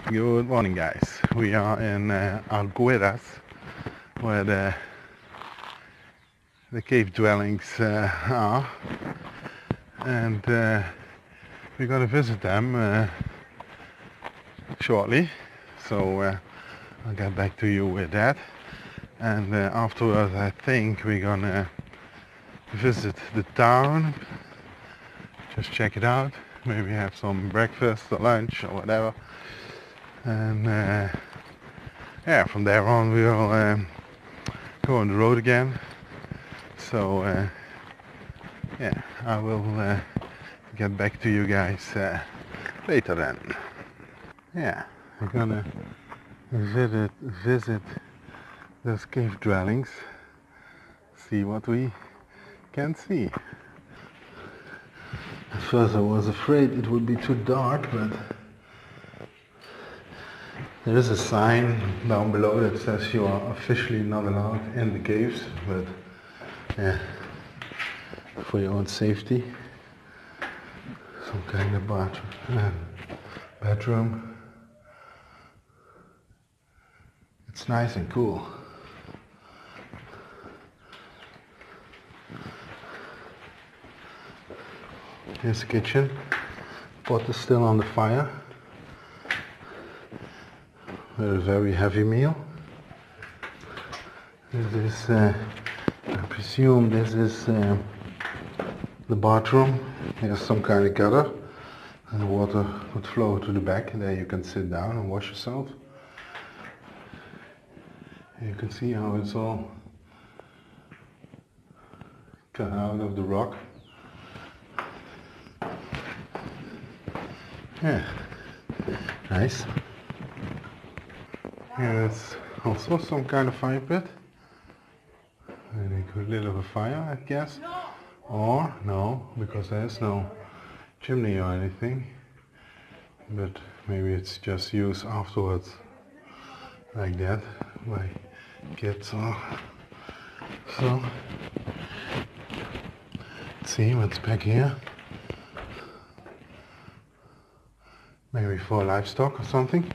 Good morning, guys. We are in Arguedas, where the cave dwellings are, and we're going to visit them shortly. So I'll get back to you with that. And afterwards, I think we're gonna visit the town. Just check it out. Maybe have some breakfast or lunch or whatever. And yeah, from there on we'll go on the road again. So yeah, I will get back to you guys later then. Yeah, we're gonna visit those cave dwellings, see what we can see. At first I was afraid it would be too dark, but there is a sign down below that says you are officially not allowed in the caves, but yeah, for your own safety. Some kind of bedroom. It's nice and cool. Here's the kitchen. Pot is still on the fire. A very heavy meal. This is, I presume this is the bathroom. There's some kind of gutter, and the water would flow to the back, and there you can sit down and wash yourself. You can see how it's all cut out of the rock. Yeah, nice. Here's also some kind of fire pit. And a good little fire, I guess. Or no, because there's no chimney or anything. But maybe it's just used afterwards, like that, by kids or so. Let's see what's back here. Maybe for livestock or something.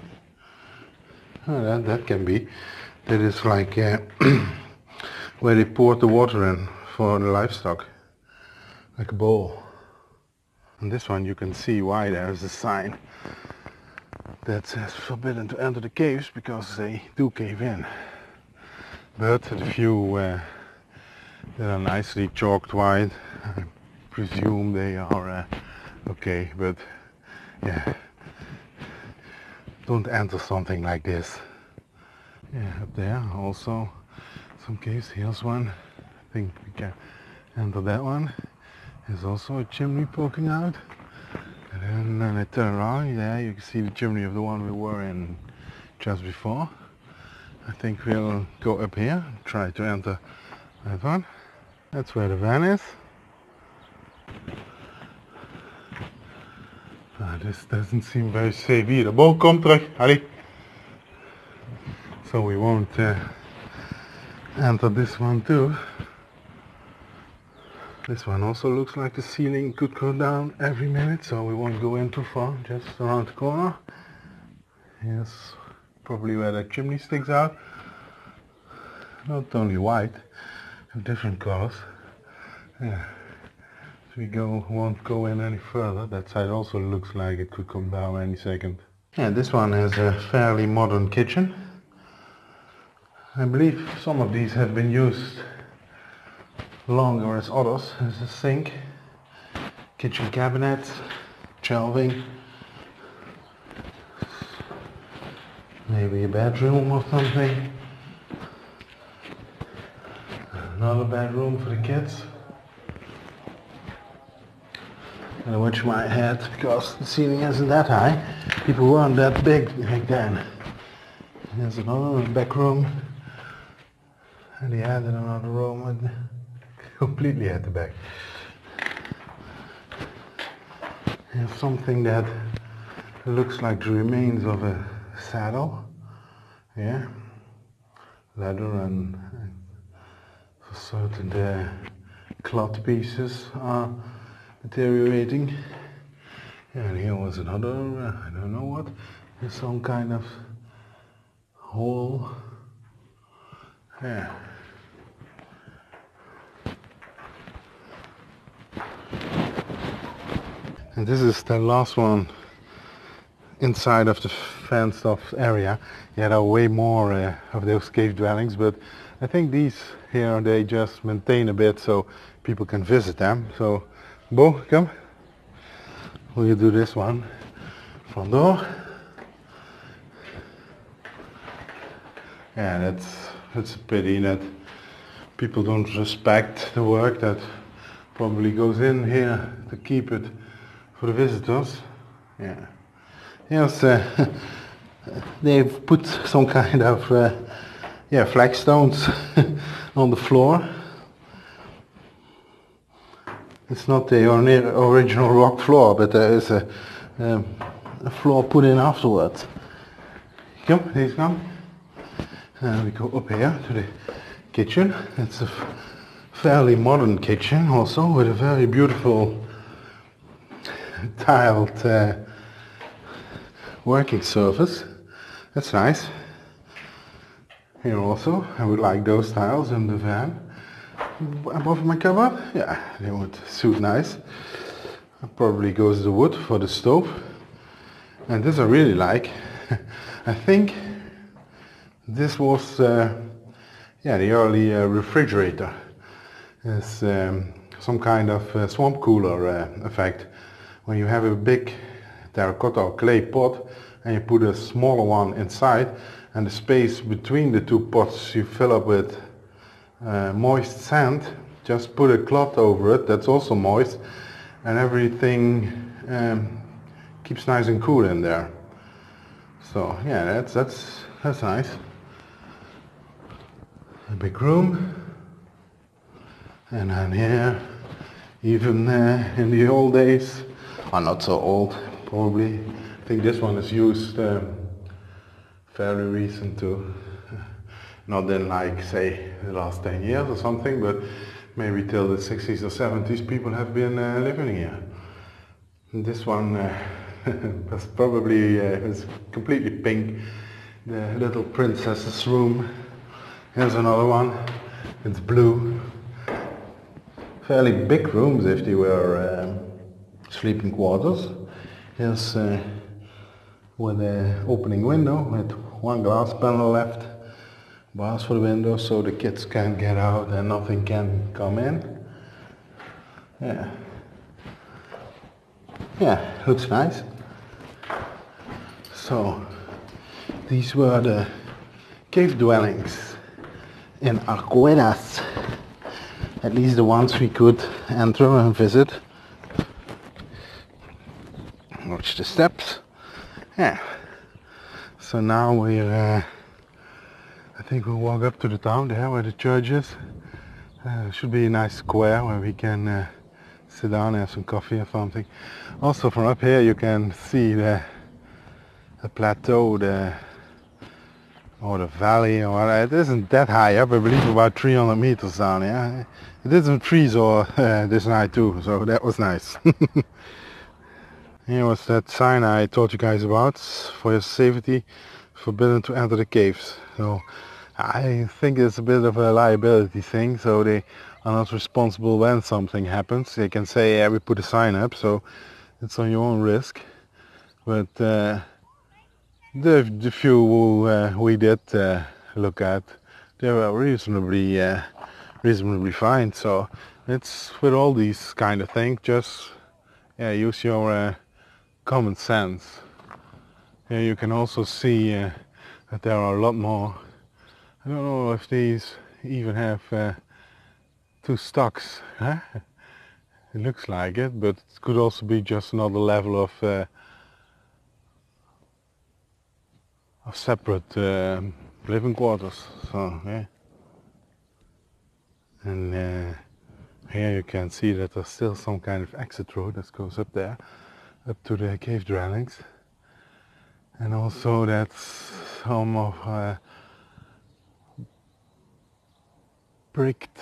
Oh, that can be. That is like where they poured the water in for the livestock, like a bowl. On this one you can see why there is a sign that says forbidden to enter the caves, because they do cave in. But the few that are nicely chalked white, I presume they are okay, but yeah. Don't enter something like this. Yeah, up there also some caves. Here's one. I think we can enter that one. There's also a chimney poking out. And then I turn around, yeah, you can see the chimney of the one we were in just before. I think we'll go up here and try to enter that one. That's where the van is. This doesn't seem very safe either. Bo, kom terug, Ali. So we won't enter this one too. This one also looks like the ceiling could go down every minute, so we won't go in too far, just around the corner. Here's probably where the chimney sticks out. Not only white, of different colors. Yeah. We won't go in any further. That side also looks like it could come down any second. Yeah, this one has a fairly modern kitchen. I believe some of these have been used longer as others. There's a sink, kitchen cabinet, shelving, maybe a bedroom or something. Another bedroom for the kids. And which my head, because the ceiling isn't that high. People weren't that big back then. There's another back room. And they added another room completely at the back. There's something that looks like the remains of a saddle. Yeah. Leather and certain cloth pieces are deteriorating. And here was another, I don't know what, There's some kind of hole. Yeah. And this is the last one inside of the fenced off area. Yeah, there are way more of those cave dwellings, but I think these here, they just maintain a bit so people can visit them. So, Bo, come. We'll do this one. Front door. Yeah, that's a pity that people don't respect the work that probably goes in here to keep it for the visitors. Yeah. Yes, they've put some kind of flagstones on the floor. It's not the original rock floor, but there is a floor put in afterwards. Come, please come. And we go up here to the kitchen. It's a fairly modern kitchen also, with a very beautiful tiled working surface. That's nice. Here also, I would like those tiles in the van. Above my cupboard, yeah, they would suit nice. Probably goes the wood for the stove. And this I really like. I think this was the early refrigerator. It's some kind of swamp cooler effect. When you have a big terracotta or clay pot and you put a smaller one inside, and the space between the two pots you fill up with moist sand, just put a cloth over it that's also moist, and everything keeps nice and cool in there. So yeah, that's nice. A big room. And then here, even in the old days, not so old probably, I think this one is used fairly recent too. Not in like say the last 10 years or something, but maybe till the 60s or 70s people have been living here. And this one was probably is completely pink, the little princess's room. Here's another one, it's blue. Fairly big rooms if they were sleeping quarters. Here's with an opening window with one glass panel left, bars for the window so the kids can get out and nothing can come in. Yeah, looks nice. So these were the cave dwellings in Arguedas. At least the ones we could enter and visit. Watch the steps. Yeah. So now we're I think we'll walk up to the town there where the church is. Should be a nice square where we can sit down and have some coffee or something. Also from up here you can see the plateau, or the valley, or it isn't that high up, I believe about 300 meters down here. It did some trees or this night too, so that was nice. Here was that sign I told you guys about, for your safety, forbidden to enter the caves. So I think it's a bit of a liability thing, so they are not responsible when something happens. They can say, yeah, we put a sign up, so it's on your own risk. But the few we did look at, they were reasonably fine. So it's with all these kind of things, just use your common sense. Here you can also see that there are a lot more. I don't know if these even have two stocks. Huh? It looks like it, but it could also be just another level of separate living quarters. So yeah. And here you can see that there's still some kind of exit road that goes up there, up to the cave dwellings. And also that's some of bricked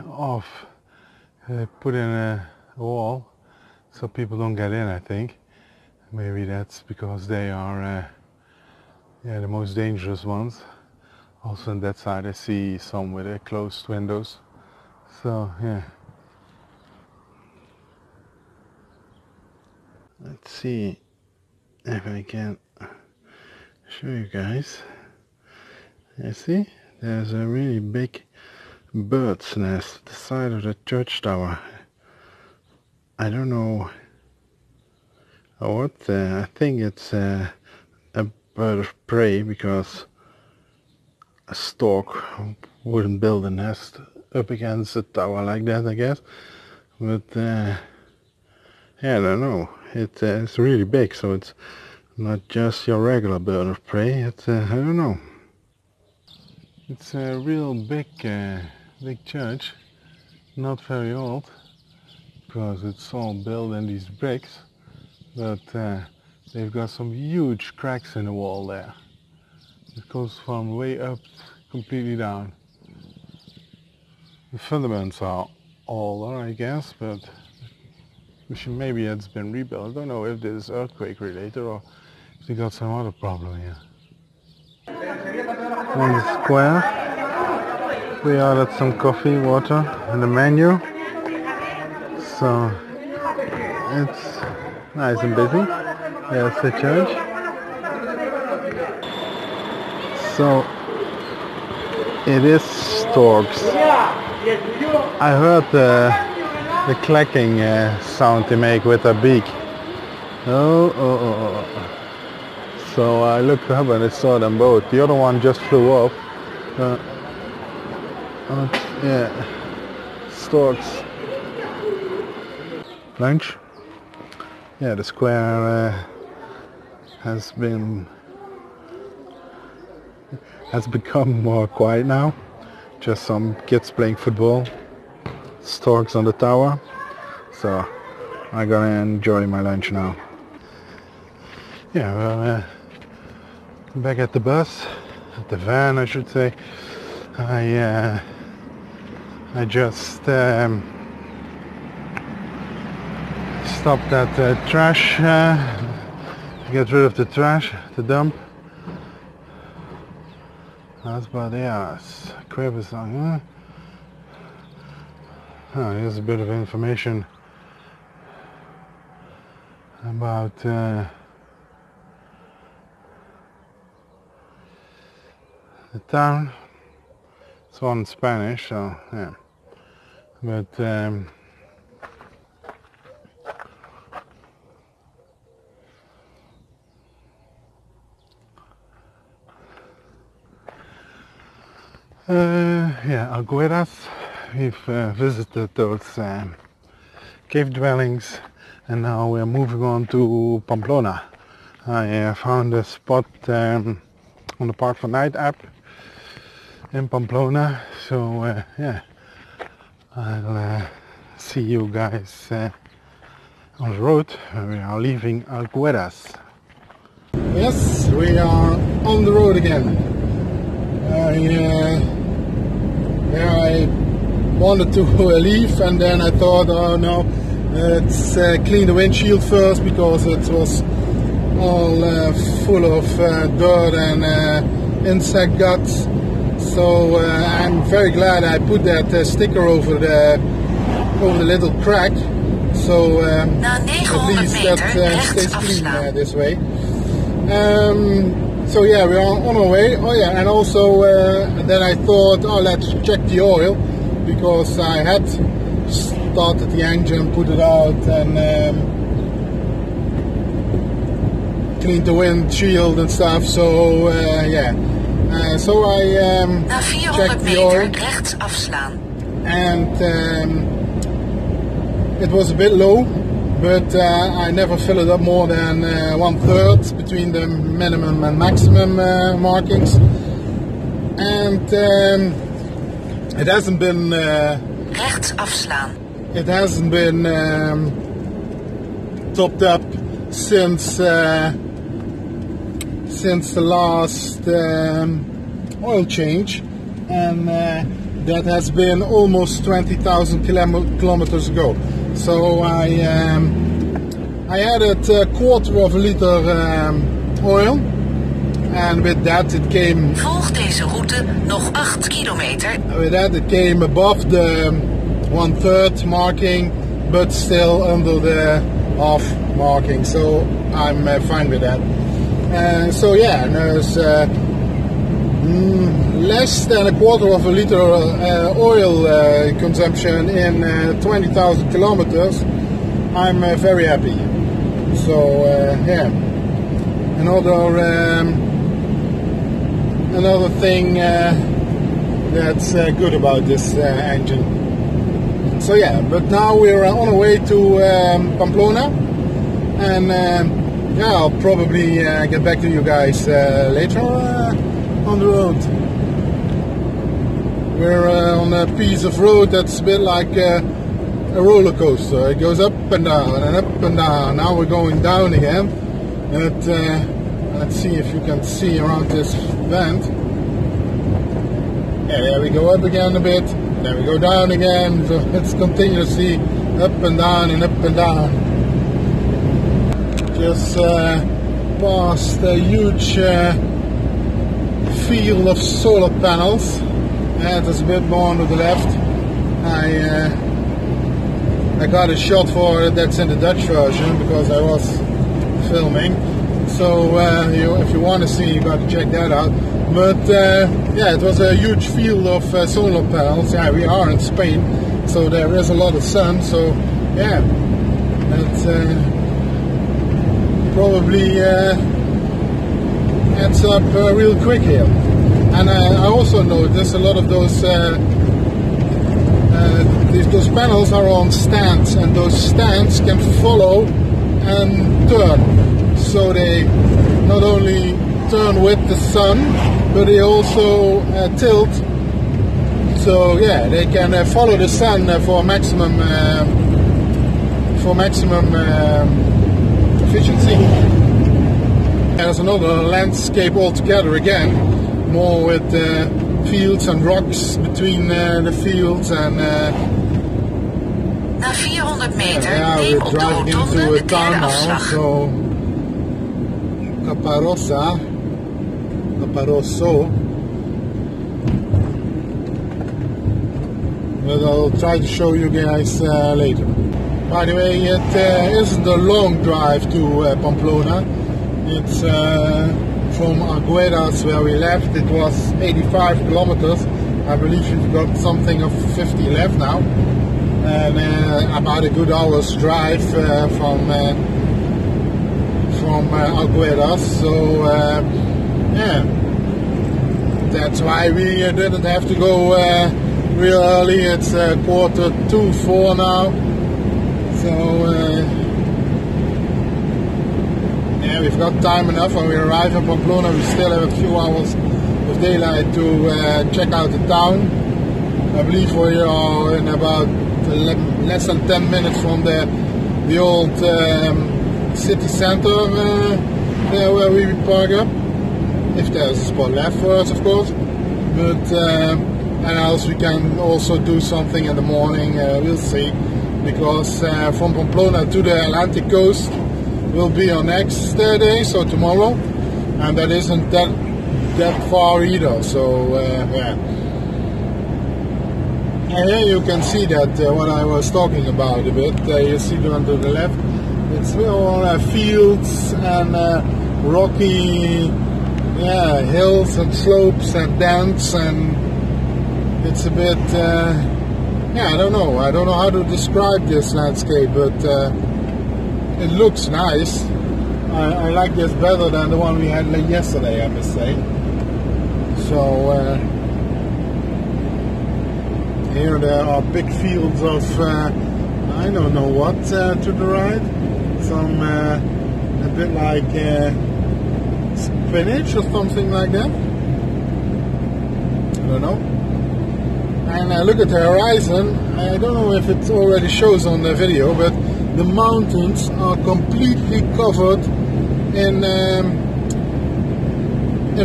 off, put in a wall so people don't get in, I think. Maybe that's because they are Yeah, the most dangerous ones. Also on that side I see some with closed windows. So yeah. Let's see if I can show you guys. You see, there's a really big bird's nest at the side of the church tower. I don't know what, I think it's a bird of prey, because a stork wouldn't build a nest up against a tower like that, I guess. But yeah, I don't know. It's really big, so it's not just your regular bird of prey. It's I don't know. It's a real big church, not very old, because it's all built in these bricks, but they've got some huge cracks in the wall there. It goes from way up completely down. The fundaments are older, I guess, but maybe it's been rebuilt. I don't know if this is earthquake related or if they got some other problem here. On the square, we ordered some coffee, water, and the menu. So it's nice and busy. There's the church. So it is storks. I heard the clacking sound they make with their beak. Oh. So I looked up and I saw them both. The other one just flew off. Yeah, storks. Lunch. Yeah, the square has become more quiet now. Just some kids playing football. Storks on the tower. So I'm gonna enjoy my lunch now. Yeah, well, back at the bus, at the van, I should say. I just stopped at the trash to get rid of the trash, the dump. That's about it. Crib is on. Here's a bit of information about the town. It's all in Spanish, so yeah. But yeah, Arguedas. We've visited those cave dwellings, and now we're moving on to Pamplona. I found a spot on the Park for Night app in Pamplona, so yeah, I'll see you guys on the road when we are leaving Arguedas. Yes, we are on the road again. I wanted to leave, and then I thought, oh no, let's clean the windshield first, because it was all full of dirt and insect guts. So I'm very glad I put that sticker over the little crack, so at least that stays clean this way. So yeah, we are on our way. Oh yeah, and also then I thought, oh, let's check the oil, because I had started the engine, put it out, and cleaned the windshield and stuff. So yeah, so I checked the oil, and it was a bit low, but I never fill it up more than 1/3 between the minimum and maximum markings, and it hasn't been it hasn't been topped up since the last oil change, and that has been almost 20,000 kilometers ago. So I added a quarter of a liter oil, and with that it came... Volg deze route nog 8 kilometer. With that it came above the 1/3 marking, but still under the half marking, so I'm fine with that. So yeah, and there's less than a quarter of a liter oil consumption in 20,000 kilometers. I'm very happy. So yeah, another thing that's good about this engine. So yeah, but now we're on our way to Pamplona, and yeah, I'll probably get back to you guys later on the road. We're on a piece of road that's a bit like a roller coaster. It goes up and down and up and down. Now we're going down again. But, let's see if you can see around this bend. Yeah, there we go up again a bit. Then we go down again. So it's continuously up and down and up and down. Just past a huge field of solar panels. There's a bit more to the left. I got a shot for it that's in the Dutch version because I was filming. So if you want to see, you got to check that out. But yeah, it was a huge field of solar panels. Yeah, we are in Spain, so there is a lot of sun. So yeah, it's probably adds up real quick here. And I also noticed a lot of those panels are on stands, and those stands can follow and turn. So they not only turn with the sun, but they also tilt. So yeah, they can follow the sun for maximum efficiency. There's another landscape altogether again, more with fields and rocks between the fields and. Na 400 meter yeah, neem we're op de driving rotonde into a de town derde now, afslag. so Caparosso. But I'll try to show you guys later. By the way, it isn't a long drive to Pamplona. It's from Arguedas, where we left. It was 85 kilometers. I believe we've got something of 50 left now. And about a good hour's drive from Arguedas. So yeah, that's why we didn't have to go real early. It's 3:45 now. So yeah, we've got time enough. When we arrive in Pamplona, we still have a few hours of daylight to check out the town. I believe we are in about less than 10 minutes from the old city center there where we park up, if there's a spot left for us, of course. But and else we can also do something in the morning. We'll see, because from Pamplona to the Atlantic coast will be our next day, so tomorrow, and that isn't that far either. So yeah. And here you can see that what I was talking about a bit. You see them to the left. It's all fields and rocky, yeah, hills and slopes and dents, and it's a bit, yeah, I don't know how to describe this landscape, but it looks nice. I like this better than the one we had yesterday, I must say. So. Here there are big fields of, I don't know what, to the right. Some, a bit like spinach or something like that. I don't know. And look at the horizon. I don't know if it already shows on the video, but the mountains are completely covered in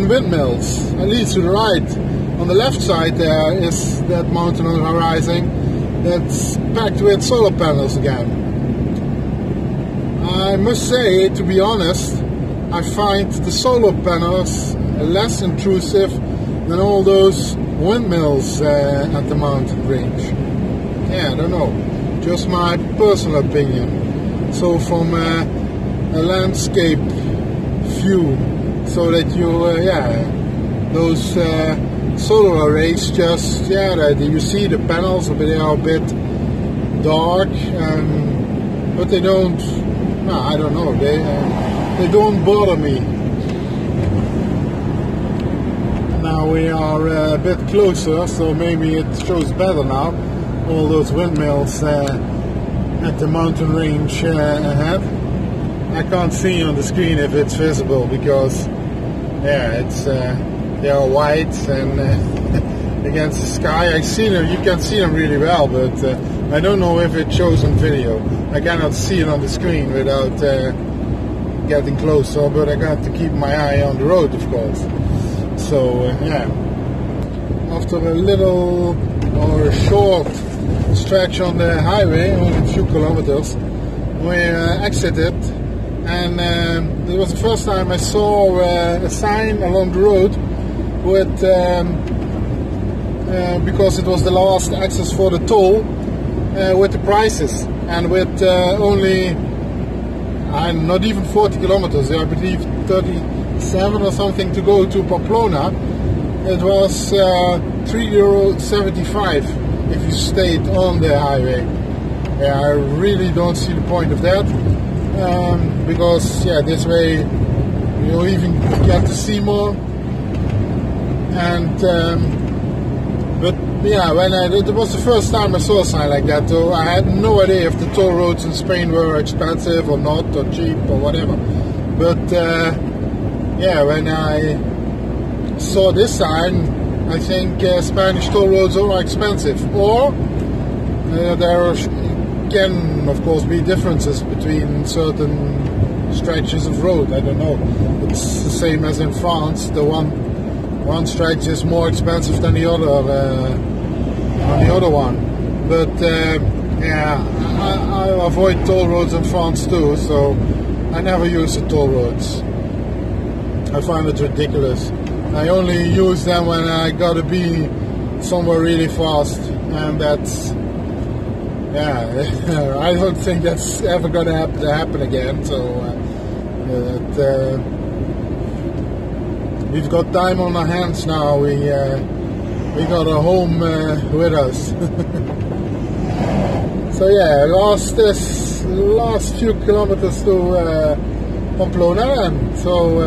windmills, at least to the right. On the left side there is that mountain on the horizon that's packed with solar panels again. I must say, to be honest, I find the solar panels less intrusive than all those windmills at the mountain range. Yeah, I don't know, just my personal opinion. So from a landscape view, so that you, those solar arrays just, that you see the panels, but they are a bit dark, but they don't, I don't know, they don't bother me. Now we are a bit closer, so maybe it shows better now. All those windmills at the mountain range ahead. I can't see on the screen if it's visible because, it's they are white and against the sky. I see them. You can see them really well, but I don't know if it shows on video. I cannot see it on the screen without getting closer, but I got to keep my eye on the road, of course. So after a little or a short stretch on the highway, only a few kilometers, we exited, and it was the first time I saw a sign along the road with, because it was the last access for the toll, with the prices, and with only not even 40 kilometers, I believe 37 or something to go to Pamplona. It was €3.75 if you stayed on the highway. I really don't see the point of that, because this way you even get to see more. And but when it was the first time I saw a sign like that, though I had no idea if the toll roads in Spain were expensive or not, or cheap or whatever. But when I saw this sign, I think Spanish toll roads are expensive, or there can of course be differences between certain stretches of road. I don't know. It's the same as in France. The one stretch is more expensive than the other on the other one. But I avoid toll roads in France too, so I never use the toll roads. I find it ridiculous. I only use them when I gotta be somewhere really fast, and that's I don't think that's ever gonna happen again. So we've got time on our hands now. We got a home with us. So last few kilometers to Pamplona, and so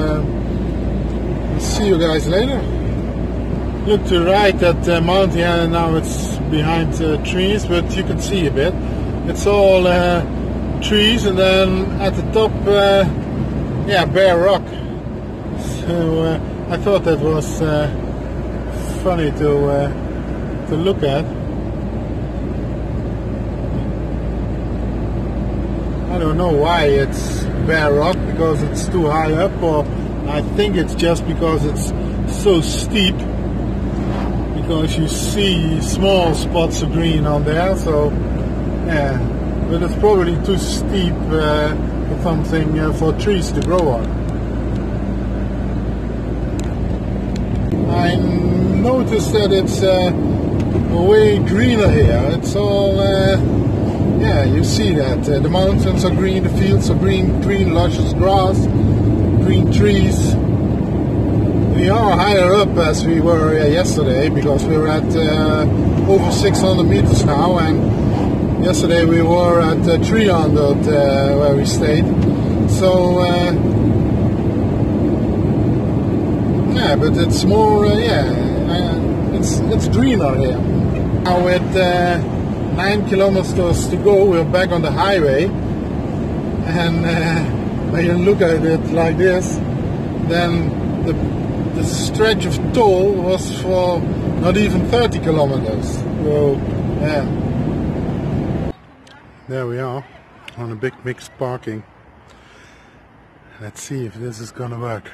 see you guys later. Look to the right at the mountain, and now it's behind trees, but you can see a bit. It's all trees, and then at the top, bare rock. So I thought that was funny to look at. I don't know why it's bare rock, because it's too high up, or I think it's just because it's so steep, because you see small spots of green on there, so but it's probably too steep for something for trees to grow on. I noticed that it's way greener here. It's all you see that the mountains are green, the fields are green, luscious grass, green trees. We are higher up as we were yesterday, because we're at over 600 meters now, and yesterday we were at 300 where we stayed. So but it's more it's greener here. Now with 9 kilometers to go, we're back on the highway, and when you look at it like this, then the stretch of toll was for not even 30 kilometers. So there we are on a big mixed parking. Let's see if this is gonna work.